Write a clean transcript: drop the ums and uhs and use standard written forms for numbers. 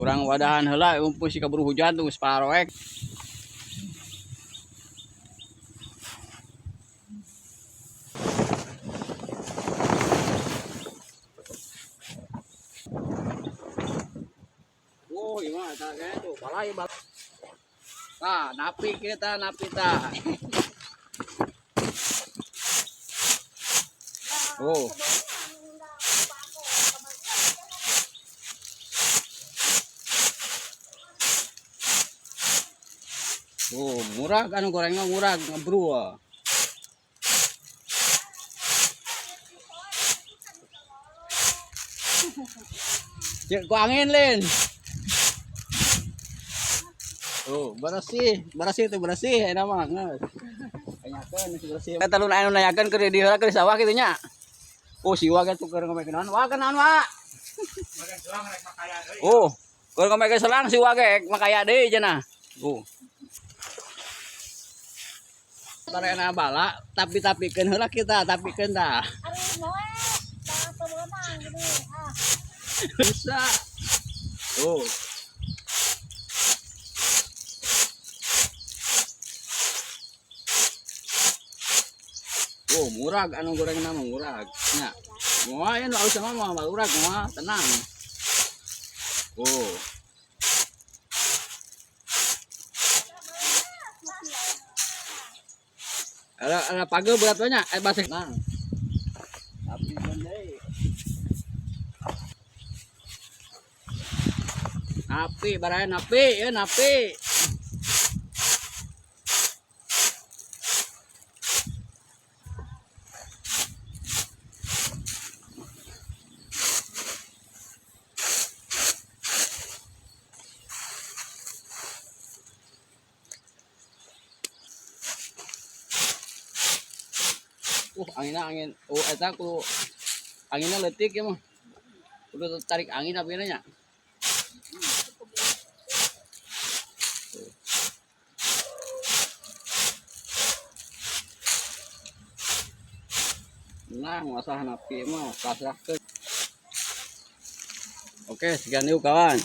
Kurang wadahan heula umpul si kaburu hujan tuh separoek. Oh, gimana kayaknya tuh balai balai. Nah, napi kita napi ta. Oh. Oh, murah kan gorengnya murah ngebru. Cek ku angin lin. Oh, bersih itu bersih enak mah geus. Tanyakeun si bersih. Eta lu anu nanyakeun keur di heula keur sawah kitu nya. Oh, siwa ge tuh keur ngomongkeun naon? Wah, kenaon, Wak? Makan selang rek makaya deui. Oh, keur ngomongkeun selang siwa ge makaya deui cenah. Oh. Tarena bala tapi-tapikeun heula kita, tapikeun tah. Aduh, moe. Tah pemenang gini. Ah. Bisa. Oh. Oh, murag anu goreng nama murag. Nya. Moal anu alus sama mah murag moal tenang. Oh. Ada pageu berat banyak basik nang. Tapi deui. Napi barae napi, ya napi. Angin. Oh, eta ku anginnya leutik ya mah. Kudu tarik angin tapi nya. Nah, masalah napi mah pasrahkeun. Oke, sekian yuk kawan.